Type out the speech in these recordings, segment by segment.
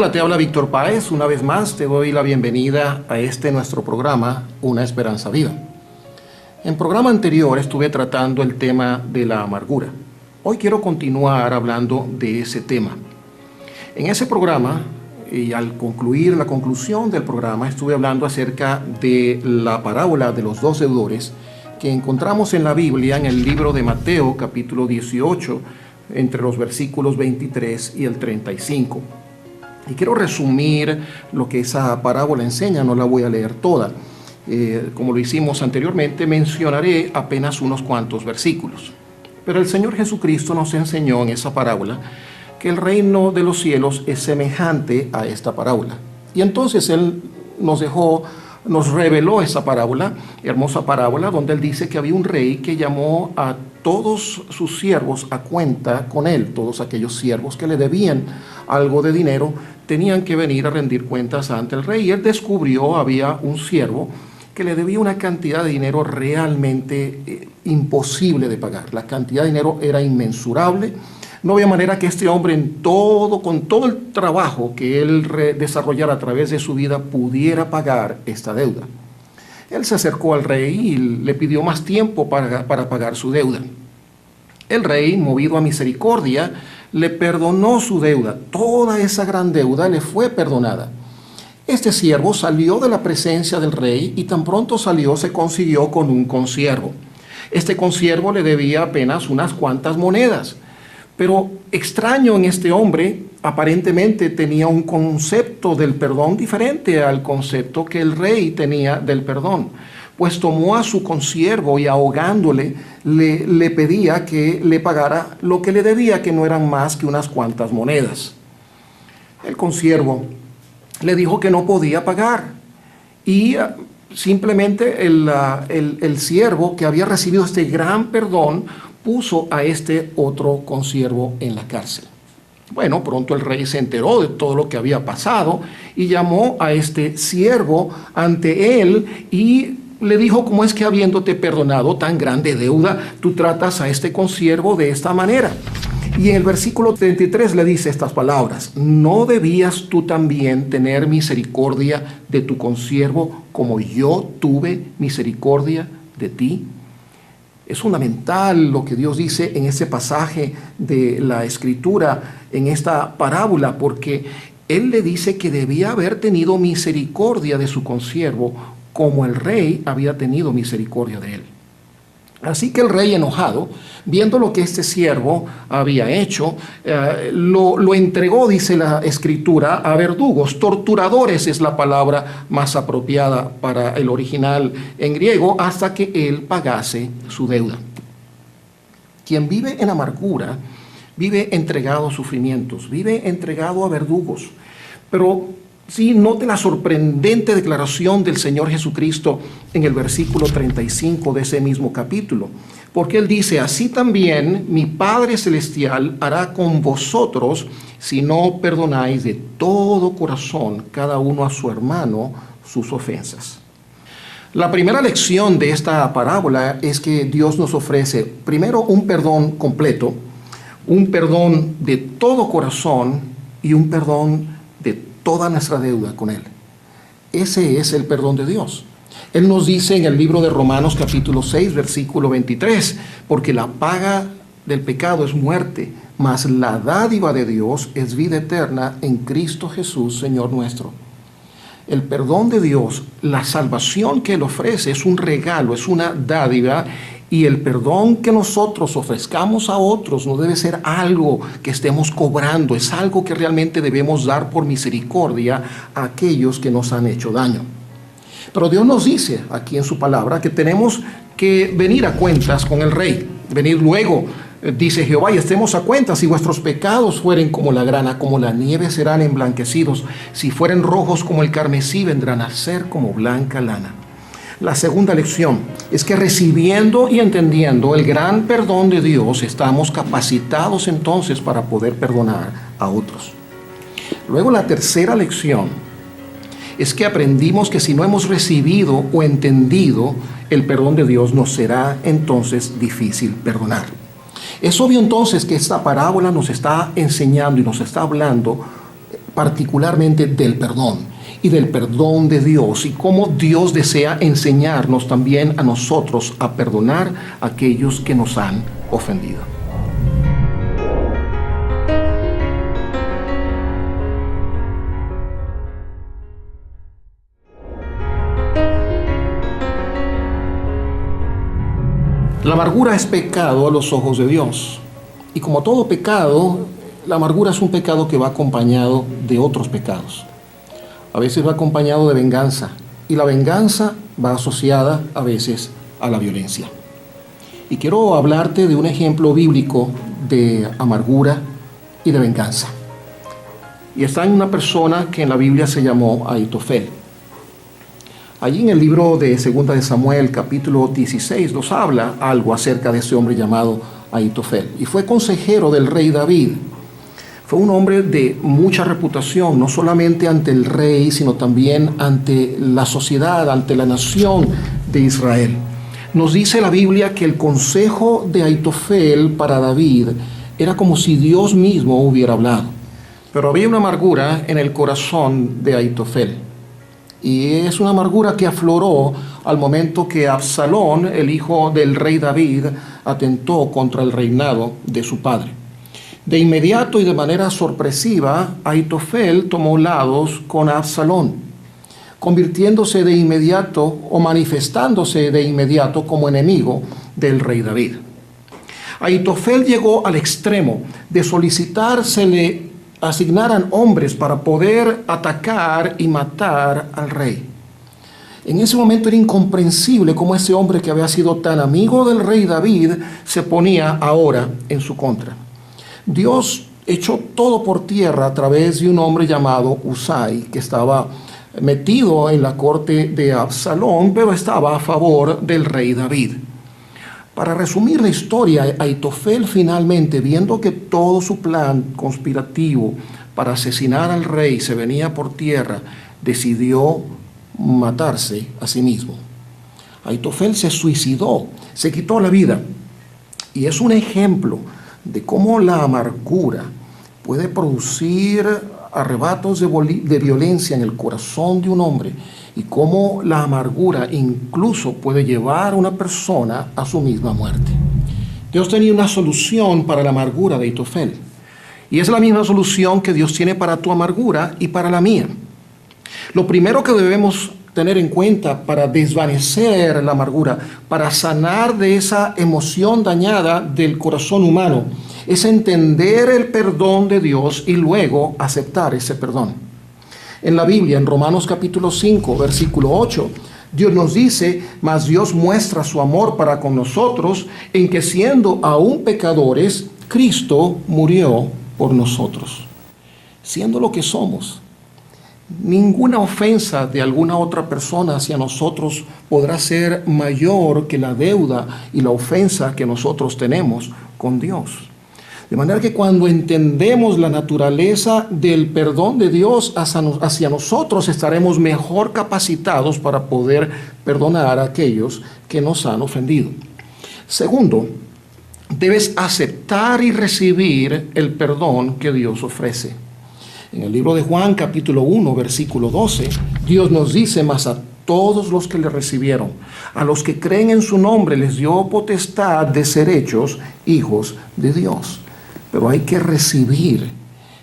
Hola, te habla Víctor Páez. Una vez más te doy la bienvenida a nuestro programa, Una Esperanza Viva. En programa anterior estuve tratando el tema de la amargura. Hoy quiero continuar hablando de ese tema. En ese programa, y al concluir la conclusión del programa, estuve hablando acerca de la parábola de los dos deudores que encontramos en la Biblia, en el libro de Mateo, capítulo 18, entre los versículos 23 y el 35. Y quiero resumir lo que esa parábola enseña, no la voy a leer toda. Como lo hicimos anteriormente, mencionaré apenas unos cuantos versículos. Pero el Señor Jesucristo nos enseñó en esa parábola que el reino de los cielos es semejante a esta parábola. Y entonces Él nos reveló esa parábola, hermosa parábola, donde Él dice que había un rey que llamó a todos sus siervos a cuenta con Él. Todos aquellos siervos que le debían algo de dinero tenían que venir a rendir cuentas ante el rey. Y Él descubrió, había un siervo que le debía una cantidad de dinero realmente imposible de pagar. La cantidad de dinero era inmensurable. No había manera que este hombre con todo el trabajo que él desarrollara a través de su vida, pudiera pagar esta deuda. Él se acercó al rey y le pidió más tiempo para pagar su deuda. El rey, movido a misericordia, le perdonó su deuda. Toda esa gran deuda le fue perdonada. Este siervo salió de la presencia del rey y tan pronto salió se consiguió con un consiervo. Este consiervo le debía apenas unas cuantas monedas. Pero extraño en este hombre, aparentemente tenía un concepto del perdón diferente al concepto que el rey tenía del perdón. Pues tomó a su consiervo y ahogándole le pedía que le pagara lo que le debía, que no eran más que unas cuantas monedas. El consiervo le dijo que no podía pagar y simplemente el siervo que había recibido este gran perdón puso a este otro consiervo en la cárcel. Bueno, pronto el rey se enteró de todo lo que había pasado y llamó a este siervo ante él y le dijo: ¿cómo es que habiéndote perdonado tan grande deuda, tú tratas a este consiervo de esta manera? Y en el versículo 33 le dice estas palabras: ¿no debías tú también tener misericordia de tu consiervo como yo tuve misericordia de ti? Es fundamental lo que Dios dice en ese pasaje de la Escritura, en esta parábola, porque Él le dice que debía haber tenido misericordia de su consiervo como el rey había tenido misericordia de él. Así que el rey, enojado, viendo lo que este siervo había hecho, lo entregó, dice la Escritura, a verdugos. Torturadores es la palabra más apropiada para el original en griego, hasta que él pagase su deuda. Quien vive en amargura, vive entregado a sufrimientos, vive entregado a verdugos. Pero sí, note la sorprendente declaración del Señor Jesucristo en el versículo 35 de ese mismo capítulo. Porque Él dice: así también mi Padre Celestial hará con vosotros si no perdonáis de todo corazón cada uno a su hermano sus ofensas. La primera lección de esta parábola es que Dios nos ofrece primero un perdón completo, un perdón de todo corazón y un perdón de toda nuestra deuda con Él. Ese es el perdón de Dios. Él nos dice en el libro de Romanos capítulo 6, versículo 23, porque la paga del pecado es muerte, mas la dádiva de Dios es vida eterna en Cristo Jesús, Señor nuestro. El perdón de Dios, la salvación que Él ofrece, es un regalo, es una dádiva. Y el perdón que nosotros ofrezcamos a otros no debe ser algo que estemos cobrando, es algo que realmente debemos dar por misericordia a aquellos que nos han hecho daño. Pero Dios nos dice aquí en su palabra que tenemos que venir a cuentas con el Rey. Venid luego, dice Jehová, y estemos a cuentas. Si vuestros pecados fueren como la grana, como la nieve serán emblanquecidos. Si fueren rojos como el carmesí, vendrán a ser como blanca lana. La segunda lección es que recibiendo y entendiendo el gran perdón de Dios, estamos capacitados entonces para poder perdonar a otros. Luego, la tercera lección es que aprendimos que si no hemos recibido o entendido el perdón de Dios, nos será entonces difícil perdonar. Es obvio entonces que esta parábola nos está enseñando y nos está hablando particularmente del perdón y del perdón de Dios y cómo Dios desea enseñarnos también a nosotros a perdonar a aquellos que nos han ofendido. La amargura es pecado a los ojos de Dios. Y como todo pecado, la amargura es un pecado que va acompañado de otros pecados. A veces va acompañado de venganza. Y la venganza va asociada a veces a la violencia. Y quiero hablarte de un ejemplo bíblico de amargura y de venganza. Y está en una persona que en la Biblia se llamó Ahitofel. Allí en el libro de 2 de Samuel, capítulo 16, nos habla algo acerca de ese hombre llamado Ahitofel. Y fue consejero del rey David. Fue un hombre de mucha reputación, no solamente ante el rey, sino también ante la sociedad, ante la nación de Israel. Nos dice la Biblia que el consejo de Ahitofel para David era como si Dios mismo hubiera hablado. Pero había una amargura en el corazón de Ahitofel. Y es una amargura que afloró al momento que Absalón, el hijo del rey David, atentó contra el reinado de su padre. De inmediato y de manera sorpresiva, Ahitofel tomó lados con Absalón, convirtiéndose de inmediato o manifestándose de inmediato como enemigo del rey David. Ahitofel llegó al extremo de solicitársele asignaran hombres para poder atacar y matar al rey. En ese momento era incomprensible cómo ese hombre que había sido tan amigo del rey David se ponía ahora en su contra. Dios echó todo por tierra a través de un hombre llamado Usai, que estaba metido en la corte de Absalón, pero estaba a favor del rey David. Para resumir la historia, Ahitofel finalmente, viendo que todo su plan conspirativo para asesinar al rey se venía por tierra, decidió matarse a sí mismo. Ahitofel se suicidó, se quitó la vida. Y es un ejemplo de cómo la amargura puede producir arrebatos de violencia en el corazón de un hombre y cómo la amargura incluso puede llevar a una persona a su misma muerte. Dios tenía una solución para la amargura de Ahitofel y es la misma solución que Dios tiene para tu amargura y para la mía. Lo primero que debemos tener en cuenta para desvanecer la amargura, para sanar de esa emoción dañada del corazón humano, es entender el perdón de Dios y luego aceptar ese perdón. En la Biblia, en Romanos capítulo 5, versículo 8, Dios nos dice: mas Dios muestra su amor para con nosotros en que siendo aún pecadores, Cristo murió por nosotros. Siendo lo que somos, ninguna ofensa de alguna otra persona hacia nosotros podrá ser mayor que la deuda y la ofensa que nosotros tenemos con Dios. De manera que cuando entendemos la naturaleza del perdón de Dios hacia nosotros, estaremos mejor capacitados para poder perdonar a aquellos que nos han ofendido. Segundo, debes aceptar y recibir el perdón que Dios ofrece. En el libro de Juan, capítulo 1, versículo 12, Dios nos dice: mas a todos los que le recibieron, a los que creen en su nombre, les dio potestad de ser hechos hijos de Dios. Pero hay que recibir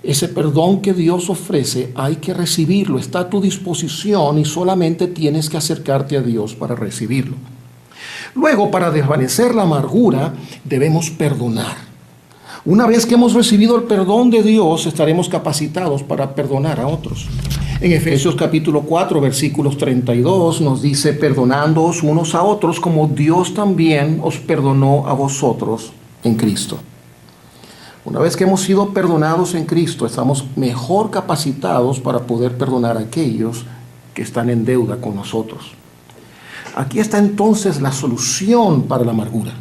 ese perdón que Dios ofrece, hay que recibirlo, está a tu disposición y solamente tienes que acercarte a Dios para recibirlo. Luego, para desvanecer la amargura, debemos perdonar. Una vez que hemos recibido el perdón de Dios, estaremos capacitados para perdonar a otros. En Efesios capítulo 4, versículos 32, nos dice: perdonándoos unos a otros como Dios también os perdonó a vosotros en Cristo. Una vez que hemos sido perdonados en Cristo, estamos mejor capacitados para poder perdonar a aquellos que están en deuda con nosotros. Aquí está entonces la solución para la amargura.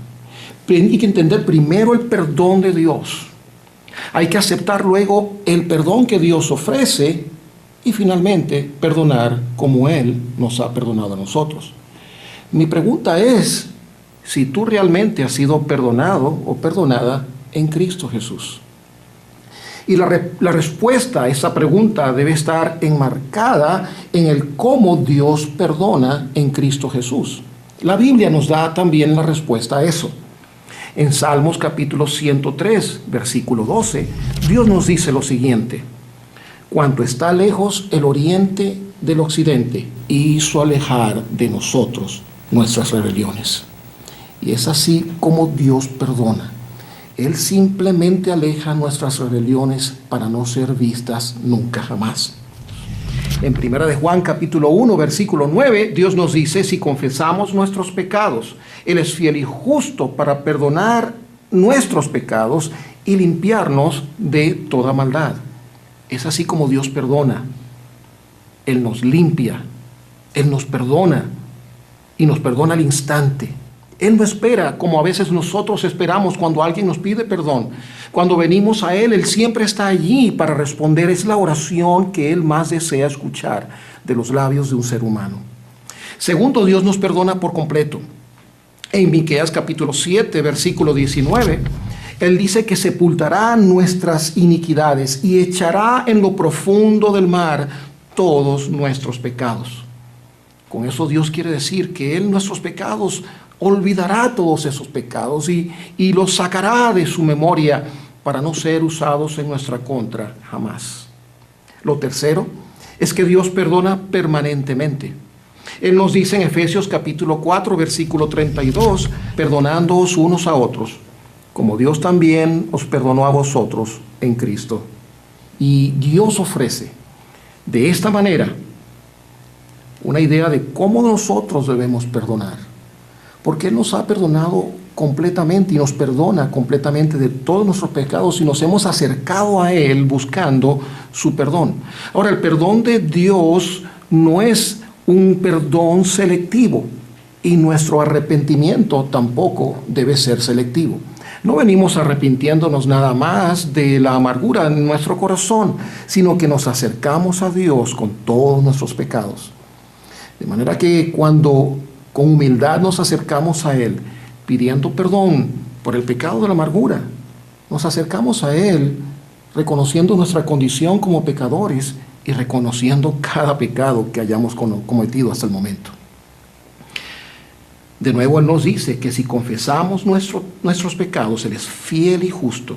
Hay que entender primero el perdón de Dios. Hay que aceptar luego el perdón que Dios ofrece y finalmente perdonar como Él nos ha perdonado a nosotros. Mi pregunta es si tú realmente has sido perdonado o perdonada en Cristo Jesús. Y la respuesta a esa pregunta debe estar enmarcada en el cómo Dios perdona en Cristo Jesús. La Biblia nos da también la respuesta a eso. En Salmos capítulo 103, versículo 12, Dios nos dice lo siguiente: cuanto está lejos el oriente del occidente, hizo alejar de nosotros nuestras rebeliones. Y es así como Dios perdona. Él simplemente aleja nuestras rebeliones para no ser vistas nunca jamás. En 1 de Juan capítulo 1 versículo 9, Dios nos dice: si confesamos nuestros pecados, Él es fiel y justo para perdonar nuestros pecados y limpiarnos de toda maldad. Es así como Dios perdona. Él nos limpia, Él nos perdona y nos perdona al instante. Él no espera como a veces nosotros esperamos cuando alguien nos pide perdón. Cuando venimos a Él, Él siempre está allí para responder. Es la oración que Él más desea escuchar de los labios de un ser humano. Segundo, Dios nos perdona por completo. En Miqueas capítulo 7, versículo 19, Él dice que sepultará nuestras iniquidades y echará en lo profundo del mar todos nuestros pecados. Con eso Dios quiere decir que Él nuestros pecados olvidará todos esos pecados y los sacará de su memoria para no ser usados en nuestra contra jamás. Lo tercero es que Dios perdona permanentemente. Él nos dice en Efesios capítulo 4, versículo 32, perdonándoos unos a otros, como Dios también os perdonó a vosotros en Cristo. Y Dios ofrece de esta manera una idea de cómo nosotros debemos perdonar, porque Él nos ha perdonado completamente y nos perdona completamente de todos nuestros pecados y nos hemos acercado a Él buscando su perdón. Ahora, el perdón de Dios no es un perdón selectivo y nuestro arrepentimiento tampoco debe ser selectivo. No venimos arrepintiéndonos nada más de la amargura en nuestro corazón, sino que nos acercamos a Dios con todos nuestros pecados. De manera que cuando con humildad nos acercamos a Él, pidiendo perdón por el pecado de la amargura, nos acercamos a Él reconociendo nuestra condición como pecadores y reconociendo cada pecado que hayamos cometido hasta el momento. De nuevo Él nos dice que si confesamos nuestros pecados, Él es fiel y justo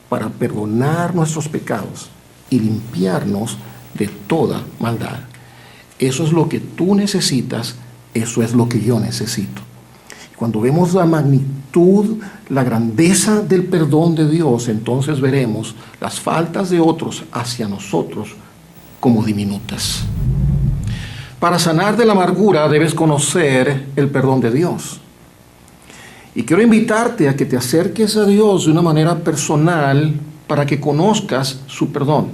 para perdonar nuestros pecados y limpiarnos de toda maldad. Eso es lo que tú necesitas, eso es lo que yo necesito. Cuando vemos la magnitud, la grandeza del perdón de Dios, entonces veremos las faltas de otros hacia nosotros como diminutas. Para sanar de la amargura debes conocer el perdón de Dios. Y quiero invitarte a que te acerques a Dios de una manera personal para que conozcas su perdón.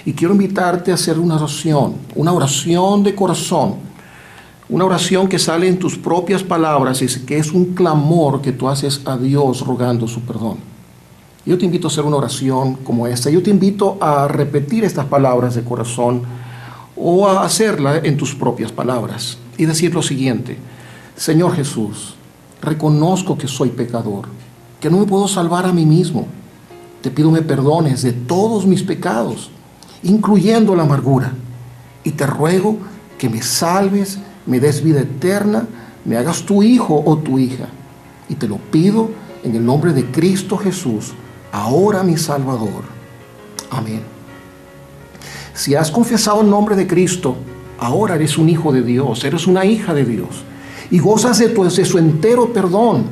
Y quiero invitarte a hacer una oración de corazón, una oración que sale en tus propias palabras y que es un clamor que tú haces a Dios rogando su perdón. Yo te invito a hacer una oración como esta. Yo te invito a repetir estas palabras de corazón o a hacerla en tus propias palabras y decir lo siguiente: Señor Jesús, reconozco que soy pecador, que no me puedo salvar a mí mismo. Te pido me perdones de todos mis pecados, incluyendo la amargura, y te ruego que me salves, me des vida eterna, me hagas tu hijo o tu hija, y te lo pido en el nombre de Cristo Jesús, ahora mi Salvador. Amén. Si has confesado el nombre de Cristo, ahora eres un hijo de Dios, eres una hija de Dios, y gozas de su entero perdón,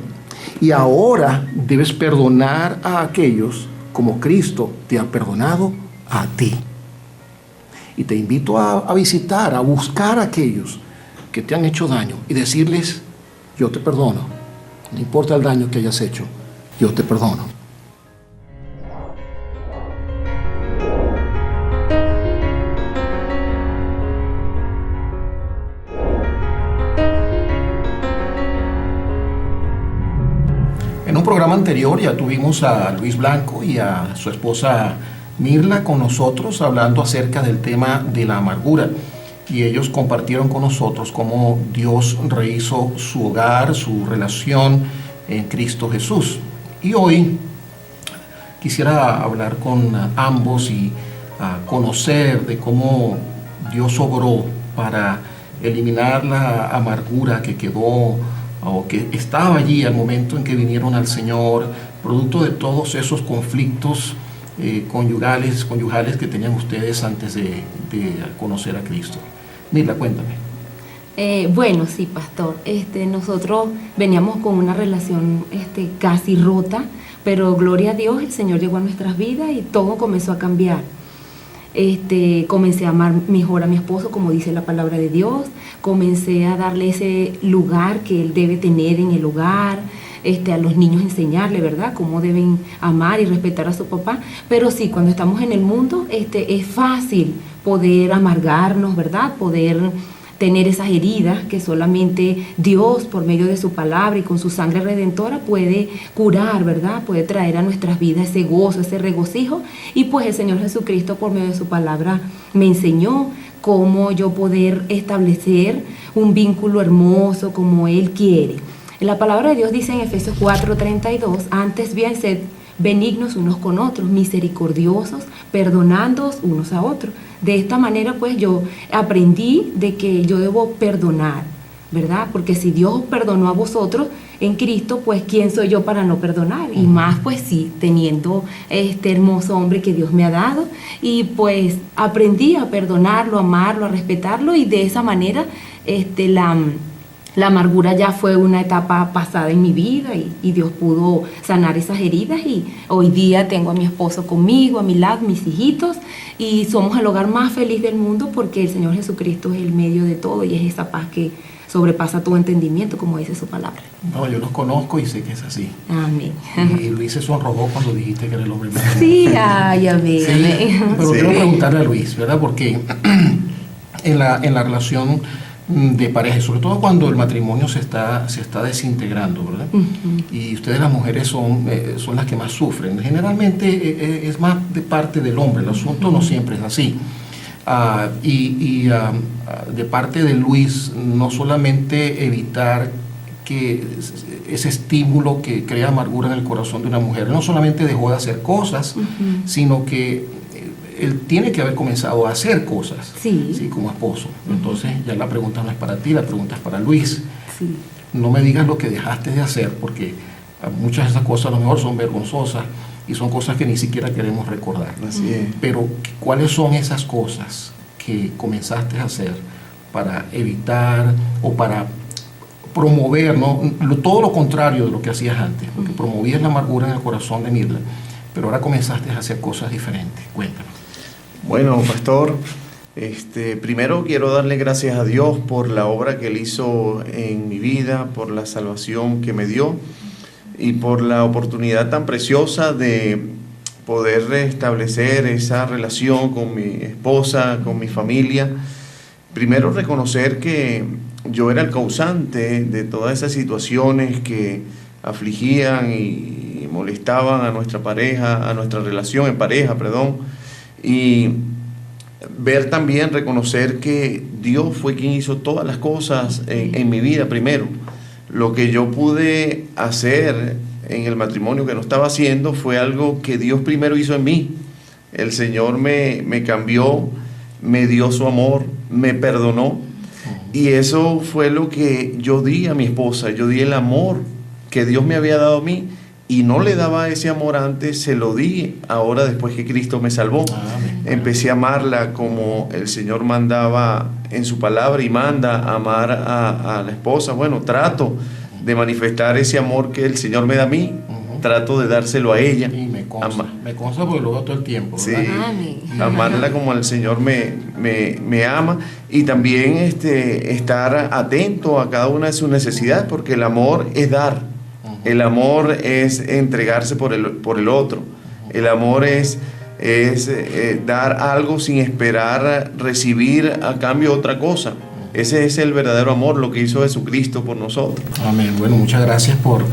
y ahora debes perdonar a aquellos como Cristo te ha perdonado a ti. Y te invito a visitar, a buscar a aquellos que te han hecho daño y decirles: yo te perdono, no importa el daño que hayas hecho, yo te perdono. En un programa anterior ya tuvimos a Luis Blanco y a su esposa Mirla con nosotros hablando acerca del tema de la amargura, y ellos compartieron con nosotros cómo Dios rehizo su hogar, su relación en Cristo Jesús. Y hoy quisiera hablar con ambos y conocer de cómo Dios obró para eliminar la amargura que quedó o que estaba allí al momento en que vinieron al Señor, producto de todos esos conflictos conyugales que tenían ustedes antes de conocer a Cristo. Mirla, cuéntame. Bueno, sí, pastor. Nosotros veníamos con una relación casi rota, pero gloria a Dios, el Señor llegó a nuestras vidas y todo comenzó a cambiar. Comencé a amar mejor a mi esposo, como dice la palabra de Dios. Comencé a darle ese lugar que él debe tener en el hogar, a los niños enseñarle, ¿verdad?, cómo deben amar y respetar a su papá. Pero sí, cuando estamos en el mundo, es fácil poder amargarnos, ¿verdad?, poder tener esas heridas que solamente Dios, por medio de su palabra y con su sangre redentora, puede curar, ¿verdad? Puede traer a nuestras vidas ese gozo, ese regocijo. Y pues el Señor Jesucristo, por medio de su palabra, me enseñó cómo yo poder establecer un vínculo hermoso como Él quiere. La palabra de Dios dice en Efesios 4:32, antes bien sed benignos unos con otros, misericordiosos, perdonándoos unos a otros. De esta manera, pues, yo aprendí de que yo debo perdonar, ¿verdad? Porque si Dios perdonó a vosotros en Cristo, pues, ¿quién soy yo para no perdonar? Y más, pues, sí, teniendo este hermoso hombre que Dios me ha dado. Y, pues, aprendí a perdonarlo, a amarlo, a respetarlo. Y de esa manera, la amargura ya fue una etapa pasada en mi vida y Dios pudo sanar esas heridas y hoy día tengo a mi esposo conmigo, a mi lado, mis hijitos y somos el hogar más feliz del mundo porque el Señor Jesucristo es el medio de todo y es esa paz que sobrepasa todo entendimiento, como dice su palabra. No, yo los conozco y sé que es así. Amén. Y Luis se sonrojó cuando dijiste que era el hombre más feliz. Sí, ay, amén, sí, amén. Pero sí. quiero preguntarle a Luis, ¿verdad? Porque en la relación de pareja, sobre todo cuando el matrimonio se está desintegrando, ¿verdad? Uh-huh. Y ustedes las mujeres son las que más sufren. Generalmente es más de parte del hombre, el asunto no siempre es así. De parte de Luis, no solamente evitar que ese estímulo que crea amargura en el corazón de una mujer, no solamente dejó de hacer cosas, uh-huh, sino que él tiene que haber comenzado a hacer cosas, sí, como esposo. Entonces ya la pregunta no es para ti, la pregunta es para Luis. Sí. No me digas lo que dejaste de hacer, porque muchas de esas cosas a lo mejor son vergonzosas y son cosas que ni siquiera queremos recordar. Así es. Pero ¿cuáles son esas cosas que comenzaste a hacer para evitar o para promover, ¿no?, todo lo contrario de lo que hacías antes? Porque promovías la amargura en el corazón de Mirla, pero ahora comenzaste a hacer cosas diferentes. Cuéntanos. Bueno, pastor, primero quiero darle gracias a Dios por la obra que Él hizo en mi vida, por la salvación que me dio y por la oportunidad tan preciosa de poder restablecer esa relación con mi esposa, con mi familia. Primero reconocer que yo era el causante de todas esas situaciones que afligían y molestaban a nuestra pareja, a nuestra relación en pareja, y ver también, reconocer que Dios fue quien hizo todas las cosas en mi vida primero. Lo que yo pude hacer en el matrimonio que no estaba haciendo fue algo que Dios primero hizo en mí. El Señor me cambió, me dio su amor, me perdonó, y eso fue lo que yo di a mi esposa. Yo di el amor que Dios me había dado a mí, y no le daba ese amor antes, se lo di ahora después que Cristo me salvó. Empecé a amarla como el Señor mandaba en su palabra y manda a amar a la esposa. Bueno, trato de manifestar ese amor que el Señor me da a mí, trato de dárselo a ella. Y me consta porque lo veo todo el tiempo, ¿verdad? Sí, amarla como el Señor me ama, y también estar atento a cada una de sus necesidades, porque el amor es dar. El amor es entregarse por el otro. El amor es dar algo sin esperar recibir a cambio otra cosa. Ese es el verdadero amor, lo que hizo Jesucristo por nosotros. Amén. Bueno, muchas gracias por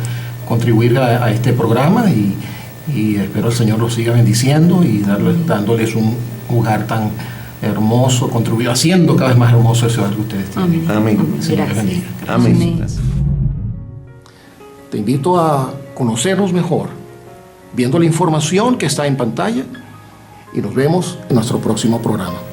contribuir a este programa y espero el Señor los siga bendiciendo y dándoles un lugar tan hermoso, haciendo cada vez más hermoso ese hogar que ustedes tienen. Amén. Gracias. Amén. Te invito a conocernos mejor viendo la información que está en pantalla, y nos vemos en nuestro próximo programa.